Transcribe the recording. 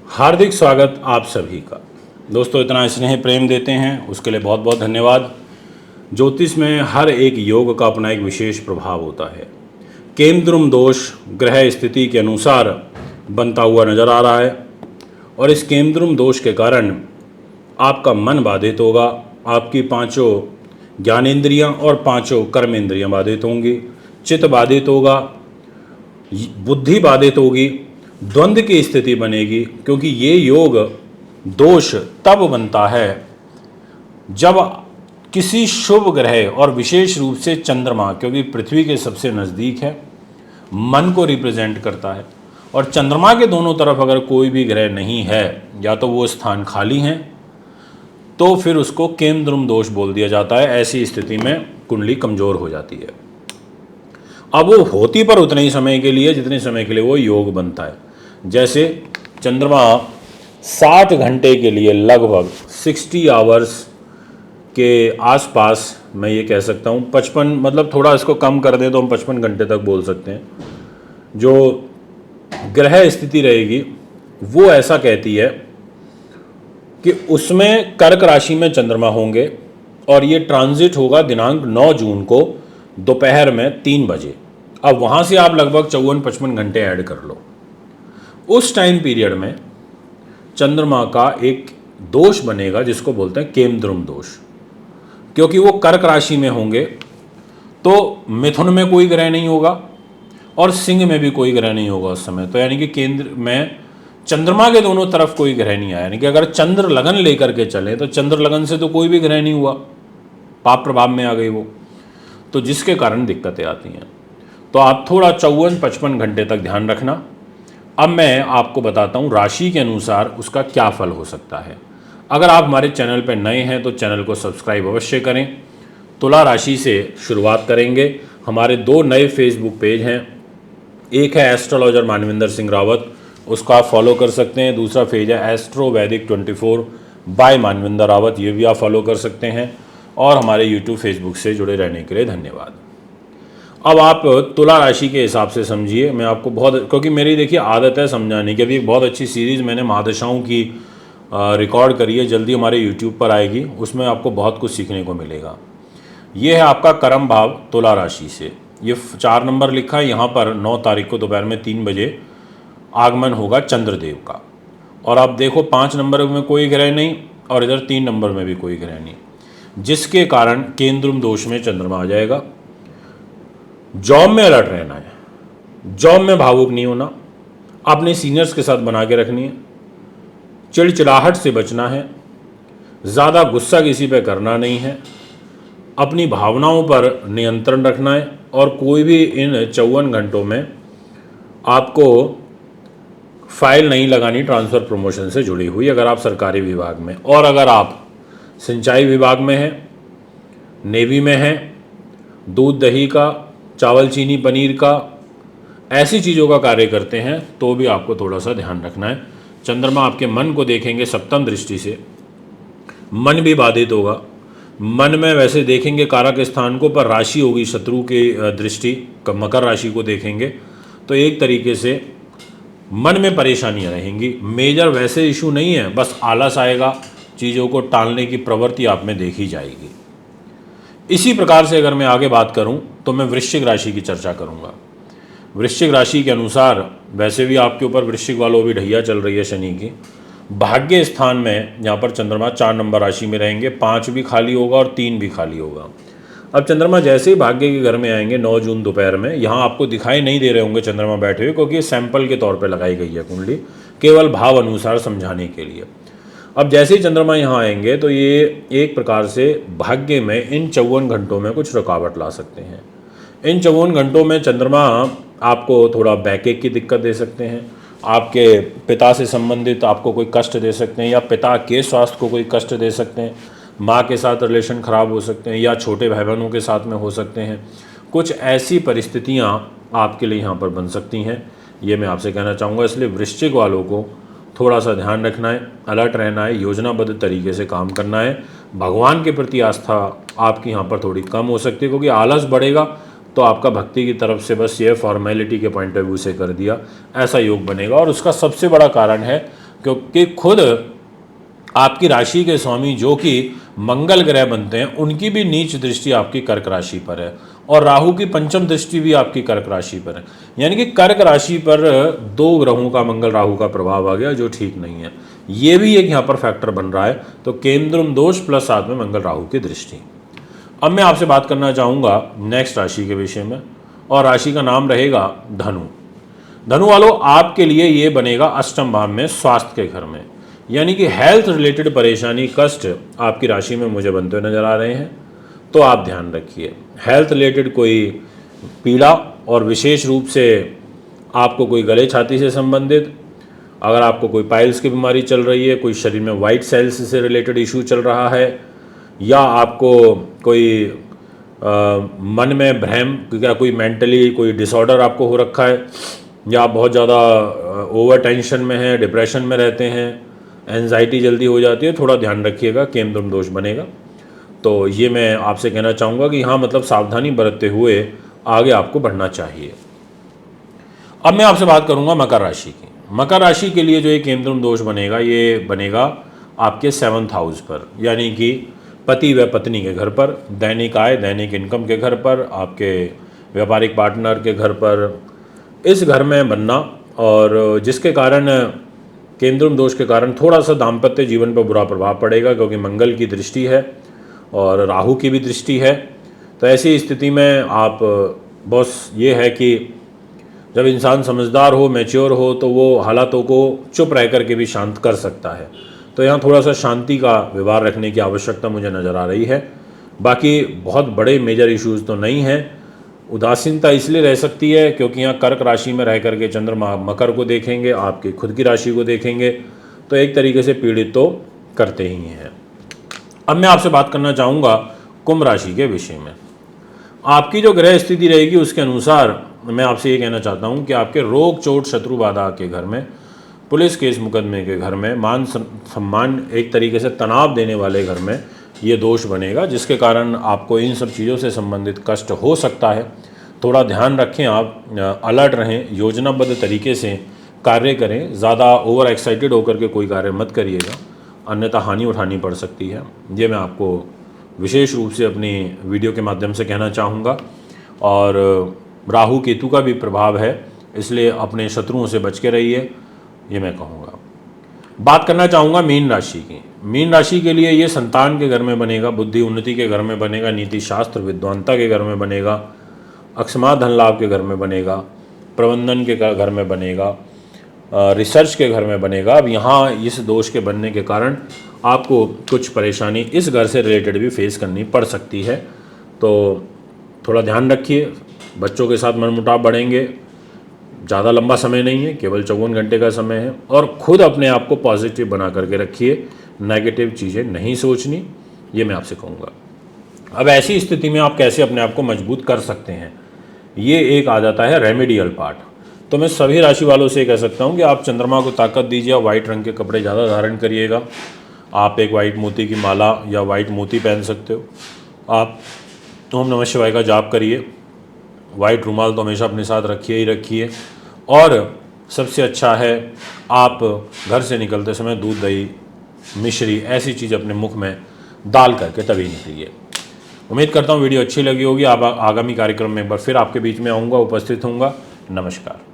हार्दिक स्वागत आप सभी का। दोस्तों, इतना स्नेह प्रेम देते हैं उसके लिए बहुत बहुत धन्यवाद। ज्योतिष में हर एक योग का अपना एक विशेष प्रभाव होता है। केंद्रुम दोष ग्रह स्थिति के अनुसार बनता हुआ नजर आ रहा है और इस केंद्रुम दोष के कारण आपका मन बाधित होगा, आपकी पांचों ज्ञानेंद्रियां और पांचों कर्मेंद्रियां बाधित होंगी, चित्त बाधित होगा, बुद्धि बाधित होगी, द्वंद्व की स्थिति बनेगी। क्योंकि ये योग दोष तब बनता है जब किसी शुभ ग्रह और विशेष रूप से चंद्रमा, क्योंकि पृथ्वी के सबसे नज़दीक है, मन को रिप्रेजेंट करता है, और चंद्रमा के दोनों तरफ अगर कोई भी ग्रह नहीं है या तो वो स्थान खाली हैं, तो फिर उसको केंद्रुम दोष बोल दिया जाता है। ऐसी स्थिति में कुंडली कमज़ोर हो जाती है। अब वो होती पर उतने ही समय के लिए जितने समय के लिए वो योग बनता है। जैसे चंद्रमा 60 घंटे के लिए लगभग 60 आवर्स के आसपास, मैं ये कह सकता हूँ 55, मतलब थोड़ा इसको कम कर दें तो हम 55 घंटे तक बोल सकते हैं, जो ग्रह स्थिति रहेगी वो ऐसा कहती है कि उसमें कर्क राशि में चंद्रमा होंगे और ये ट्रांजिट होगा दिनांक 9 जून को दोपहर में 3 बजे। अब वहाँ से आप लगभग 54-55 घंटे ऐड कर लो। उस टाइम पीरियड में चंद्रमा का एक दोष बनेगा जिसको बोलते हैं केंद्रुम दोष। क्योंकि वो कर्क राशि में होंगे तो मिथुन में कोई ग्रह नहीं होगा और सिंह में भी कोई ग्रह नहीं होगा उस समय। तो यानी कि केंद्र में चंद्रमा के दोनों तरफ कोई ग्रह नहीं आया। यानी कि अगर चंद्र लगन लेकर के चले तो चंद्र लगन से तो कोई भी ग्रह नहीं हुआ, पाप प्रभाव में आ गई वो, तो जिसके कारण दिक्कतें आती हैं। तो आप थोड़ा 54-55 घंटे तक ध्यान रखना। अब मैं आपको बताता हूँ राशि के अनुसार उसका क्या फल हो सकता है। अगर आप हमारे चैनल पर नए हैं तो चैनल को सब्सक्राइब अवश्य करें। तुला राशि से शुरुआत करेंगे। हमारे 2 नए फेसबुक पेज हैं, एक है एस्ट्रोलॉजर मानविंदर सिंह रावत, उसको आप फॉलो कर सकते हैं। दूसरा पेज है एस्ट्रो वैदिक 24 बाय मानविंदर रावत, ये भी आप फॉलो कर सकते हैं। और हमारे यूट्यूब फेसबुक से जुड़े रहने के लिए धन्यवाद। अब आप तुला राशि के हिसाब से समझिए। मैं आपको बहुत, क्योंकि मेरी देखिए आदत है समझाने की। अभी एक बहुत अच्छी सीरीज़ मैंने महादशाओं की रिकॉर्ड करी है, जल्दी हमारे यूट्यूब पर आएगी, उसमें आपको बहुत कुछ सीखने को मिलेगा। ये है आपका कर्म भाव तुला राशि से। ये 4 नंबर लिखा है यहाँ पर। 9 तारीख को दोपहर में 3 बजे आगमन होगा चंद्रदेव का। और आप देखो 5 नंबर में कोई ग्रह नहीं और इधर 3 नंबर में भी कोई ग्रह नहीं, जिसके कारण केंद्रुम दोष में चंद्रमा आ जाएगा। जॉब में अलर्ट रहना है, जॉब में भावुक नहीं होना, अपने सीनियर्स के साथ बना के रखनी है, चिड़चिड़ाहट से बचना है, ज़्यादा गुस्सा किसी पे करना नहीं है, अपनी भावनाओं पर नियंत्रण रखना है। और कोई भी इन 54 घंटों में आपको फाइल नहीं लगानी ट्रांसफ़र प्रमोशन से जुड़ी हुई, अगर आप सरकारी विभाग में। और अगर आप सिंचाई विभाग में हैं, नेवी में हैं, दूध दही का, चावल चीनी पनीर का, ऐसी चीज़ों का कार्य करते हैं तो भी आपको थोड़ा सा ध्यान रखना है। चंद्रमा आपके मन को देखेंगे सप्तम दृष्टि से, मन भी बाधित होगा। मन में वैसे देखेंगे कारक स्थान को, पर राशि होगी शत्रु की दृष्टि, मकर राशि को देखेंगे तो एक तरीके से मन में परेशानियां रहेंगी। मेजर वैसे इशू नहीं है, बस आलस आएगा, चीज़ों को टालने की प्रवृत्ति आप में देखी जाएगी। इसी प्रकार से अगर मैं आगे बात करूं तो मैं वृश्चिक राशि की चर्चा करूंगा। वृश्चिक राशि के अनुसार वैसे भी आपके ऊपर वृश्चिक वालों भी ढैया चल रही है शनि की। भाग्य स्थान में यहाँ पर चंद्रमा 4 नंबर राशि में रहेंगे, 5 भी खाली होगा और 3 भी खाली होगा। अब चंद्रमा जैसे ही भाग्य के घर में आएंगे 9 जून दोपहर में, यहाँ आपको दिखाई नहीं दे रहे होंगे चंद्रमा बैठे हुए, क्योंकि सैंपल के तौर पर लगाई गई है कुंडली, केवल भाव अनुसार समझाने के लिए। अब जैसे ही चंद्रमा यहाँ आएंगे तो ये एक प्रकार से भाग्य में इन 54 घंटों में कुछ रुकावट ला सकते हैं। इन 54 घंटों में चंद्रमा आपको थोड़ा बैकएक की दिक्कत दे सकते हैं, आपके पिता से संबंधित आपको कोई कष्ट दे सकते हैं, या पिता के स्वास्थ्य को कोई कष्ट दे सकते हैं, माँ के साथ रिलेशन ख़राब हो सकते हैं, या छोटे भाई बहनों के साथ में हो सकते हैं। कुछ ऐसी परिस्थितियाँ आपके लिए यहाँ पर बन सकती हैं, ये मैं आपसे कहना चाहूँगा। इसलिए वृश्चिक वालों को थोड़ा सा ध्यान रखना है, अलर्ट रहना है, योजनाबद्ध तरीके से काम करना है। भगवान के प्रति आस्था आपकी यहाँ पर थोड़ी कम हो सकती है, क्योंकि आलस बढ़ेगा तो आपका भक्ति की तरफ से बस ये फॉर्मेलिटी के पॉइंट ऑफ व्यू से कर दिया, ऐसा योग बनेगा। और उसका सबसे बड़ा कारण है क्योंकि खुद आपकी राशि के स्वामी जो कि मंगल ग्रह बनते हैं उनकी भी नीच दृष्टि आपकी कर्क राशि पर है और राहु की पंचम दृष्टि भी आपकी कर्क राशि पर है। यानी कि कर्क राशि पर दो ग्रहों का मंगल राहु का प्रभाव आ गया जो ठीक नहीं है। ये भी एक यहाँ पर फैक्टर बन रहा है। तो केंद्रम दोष प्लस साथ में मंगल राहु की दृष्टि। अब मैं आपसे बात करना चाहूँगा नेक्स्ट राशि के विषय में और राशि का नाम रहेगा धनु। धनु वालों, आपके लिए ये बनेगा अष्टम भाव में स्वास्थ्य के घर में, यानी कि हेल्थ रिलेटेड परेशानी कष्ट आपकी राशि में मुझे बनते हुए नजर आ रहे हैं। तो आप ध्यान रखिए, हेल्थ रिलेटेड कोई पीड़ा और विशेष रूप से आपको कोई गले छाती से संबंधित, अगर आपको कोई पाइल्स की बीमारी चल रही है, कोई शरीर में वाइट सेल्स से रिलेटेड इशू चल रहा है, या आपको कोई मन में भ्रम या कोई मेंटली कोई डिसऑर्डर आपको हो रखा है, या आप बहुत ज़्यादा ओवर टेंशन में हैं, डिप्रेशन में रहते हैं, एंजाइटी जल्दी हो जाती है, थोड़ा ध्यान रखिएगा, केंद्रम दोष बनेगा। तो ये मैं आपसे कहना चाहूँगा कि हाँ, मतलब सावधानी बरतते हुए आगे आपको बढ़ना चाहिए। अब मैं आपसे बात करूँगा मकर राशि की। मकर राशि के लिए जो ये केंद्रम दोष बनेगा, ये बनेगा आपके 7th हाउस पर, यानी कि पति व पत्नी के घर पर, दैनिक आय दैनिक इनकम के घर पर, आपके व्यापारिक पार्टनर के घर पर, इस घर में बनना, और जिसके कारण केंद्रम दोष के कारण थोड़ा सा दाम्पत्य जीवन पर बुरा प्रभाव पड़ेगा, क्योंकि मंगल की दृष्टि है और राहु की भी दृष्टि है। तो ऐसी स्थिति में आप बस ये है कि जब इंसान समझदार हो, मैच्योर हो, तो वो हालातों को चुप रह कर के भी शांत कर सकता है। तो यहाँ थोड़ा सा शांति का व्यवहार रखने की आवश्यकता मुझे नज़र आ रही है। बाकी बहुत बड़े मेजर इश्यूज़ तो नहीं हैं। उदासीनता इसलिए रह सकती है क्योंकि यहाँ कर्क राशि में रह करके चंद्रमा मकर को देखेंगे, आपकी खुद की राशि को देखेंगे, तो एक तरीके से पीड़ित तो करते ही हैं। अब मैं आपसे बात करना चाहूँगा कुंभ राशि के विषय में। आपकी जो ग्रह स्थिति रहेगी उसके अनुसार मैं आपसे ये कहना चाहता हूँ कि आपके रोग चोट शत्रु बाधा के घर में, पुलिस केस मुकदमे के घर में, मान सम्मान एक तरीके से तनाव देने वाले घर में ये दोष बनेगा, जिसके कारण आपको इन सब चीज़ों से संबंधित कष्ट हो सकता है। थोड़ा ध्यान रखें, आप अलर्ट रहें, योजनाबद्ध तरीके से कार्य करें, ज़्यादा ओवर एक्साइटेड होकर के कोई कार्य मत करिएगा, अन्यथा हानि उठानी पड़ सकती है। ये मैं आपको विशेष रूप से अपनी वीडियो के माध्यम से कहना चाहूँगा। और राहु केतु का भी प्रभाव है, इसलिए अपने शत्रुओं से बच के रहिए, ये मैं कहूँगा। बात करना चाहूँगा मीन राशि की। मीन राशि के लिए ये संतान के घर में बनेगा, बुद्धि उन्नति के घर में बनेगा, नीति शास्त्र विद्वानता के घर में बनेगा, अकस्मात धन लाभ के घर में बनेगा, प्रबंधन के घर में बनेगा, रिसर्च के घर में बनेगा। अब यहाँ इस दोष के बनने के कारण आपको कुछ परेशानी इस घर से रिलेटेड भी फेस करनी पड़ सकती है। तो थोड़ा ध्यान रखिए, बच्चों के साथ मनमुटाव बढ़ेंगे, ज़्यादा लंबा समय नहीं है, केवल 54 घंटे का समय है। और ख़ुद अपने आप को पॉजिटिव बना करके रखिए, नेगेटिव चीज़ें नहीं सोचनी, ये मैं आपसे कहूँगा। अब ऐसी स्थिति में आप कैसे अपने आप को मजबूत कर सकते हैं, ये एक आ जाता है रेमेडियल पार्ट। तो मैं सभी राशि वालों से कह सकता हूँ कि आप चंद्रमा को ताकत दीजिए, वाइट रंग के कपड़े ज़्यादा धारण करिएगा। आप एक वाइट मोती की माला या वाइट मोती पहन सकते हो। आप ओम नमः शिवाय का जाप करिए। वाइट रुमाल तो हमेशा अपने साथ रखिए ही रखिए। और सबसे अच्छा है, आप घर से निकलते समय दूध दही मिश्री ऐसी चीज़ अपने मुख में डाल करके तभी निकलिए। उम्मीद करता हूँ वीडियो अच्छी लगी होगी। आगामी कार्यक्रम में एक बार फिर आपके बीच में आऊँगा, उपस्थित होऊंगा। नमस्कार।